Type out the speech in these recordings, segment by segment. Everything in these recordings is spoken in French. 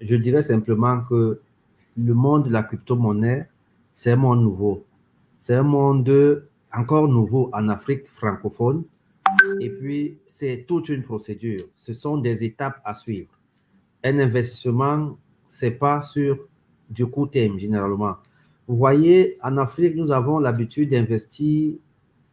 je dirais simplement que le monde de la crypto-monnaie, c'est un monde nouveau. C'est un monde encore nouveau en Afrique francophone. Et puis, c'est toute une procédure. Ce sont des étapes à suivre. Un investissement, ce n'est pas sur du court terme, généralement. Vous voyez, en Afrique, nous avons l'habitude d'investir.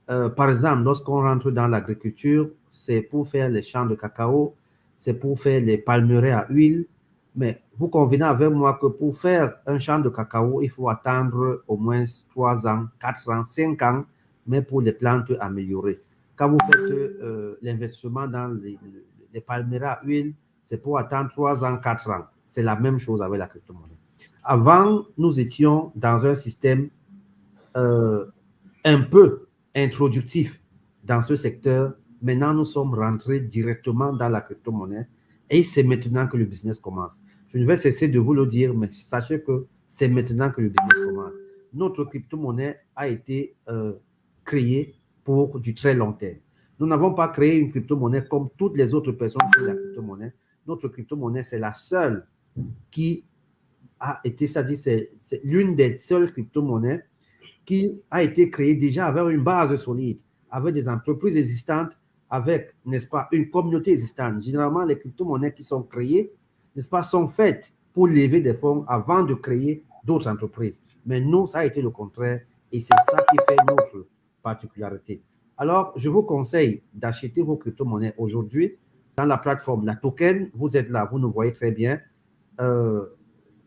Par exemple, lorsqu'on rentre dans l'agriculture, c'est pour faire les champs de cacao, c'est pour faire les palmeraies à huile. Mais vous convenez avec moi que pour faire un champ de cacao, il faut attendre au moins 3 ans, 4 ans, 5 ans, mais pour les plantes améliorées. Quand vous faites l'investissement dans les palmeraies à huile, c'est pour attendre 3 ans, 4 ans. C'est la même chose avec la crypto-monnaie. Avant, nous étions dans un système un peu introductif dans ce secteur. Maintenant, nous sommes rentrés directement dans la crypto-monnaie et c'est maintenant que le business commence. Je ne vais cesser de vous le dire, mais sachez que c'est maintenant que le business commence. Notre crypto-monnaie a été créée pour du très long terme. Nous n'avons pas créé une crypto-monnaie comme toutes les autres personnes qui ont la crypto-monnaie. Notre crypto-monnaie, c'est la seule qui a été, c'est-à-dire c'est l'une des seules crypto-monnaies qui a été créé déjà avec une base solide, avec des entreprises existantes, avec, n'est-ce pas, une communauté existante. Généralement, les crypto-monnaies qui sont créées, n'est-ce pas, sont faites pour lever des fonds avant de créer d'autres entreprises. Mais nous, ça a été le contraire et c'est ça qui fait notre particularité. Alors, je vous conseille d'acheter vos crypto-monnaies aujourd'hui dans la plateforme La Token. Vous êtes là, vous nous voyez très bien.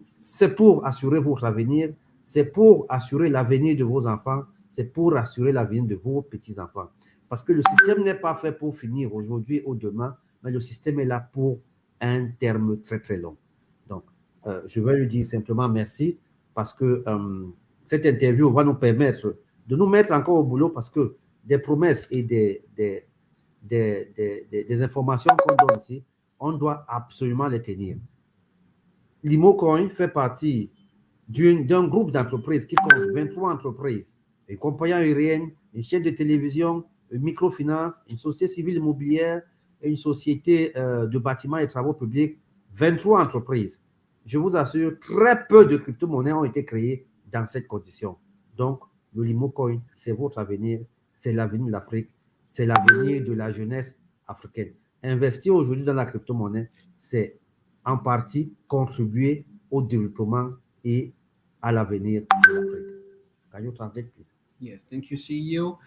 C'est pour assurer votre avenir, c'est pour assurer l'avenir de vos enfants, c'est pour assurer l'avenir de vos petits-enfants. Parce que le système n'est pas fait pour finir aujourd'hui ou demain, mais le système est là pour un terme très, très long. Donc, je vais lui dire simplement merci parce que cette interview va nous permettre de nous mettre encore au boulot parce que des promesses et des informations qu'on donne ici, on doit absolument les tenir. Limocoin fait partie d'un groupe d'entreprises qui compte 23 entreprises, une compagnie aérienne, une chaîne de télévision, une microfinance, une société civile immobilière et une société de bâtiments et travaux publics, 23 entreprises. Je vous assure, très peu de crypto-monnaies ont été créées dans cette condition. Donc, le Limocoin, c'est votre avenir, c'est l'avenir de l'Afrique, c'est l'avenir de la jeunesse africaine. Investir aujourd'hui dans la crypto-monnaie, c'est en partie contribuer au développement et à l'avenir de l'Afrique. Can you translate, please? Yes, thank you, CEO.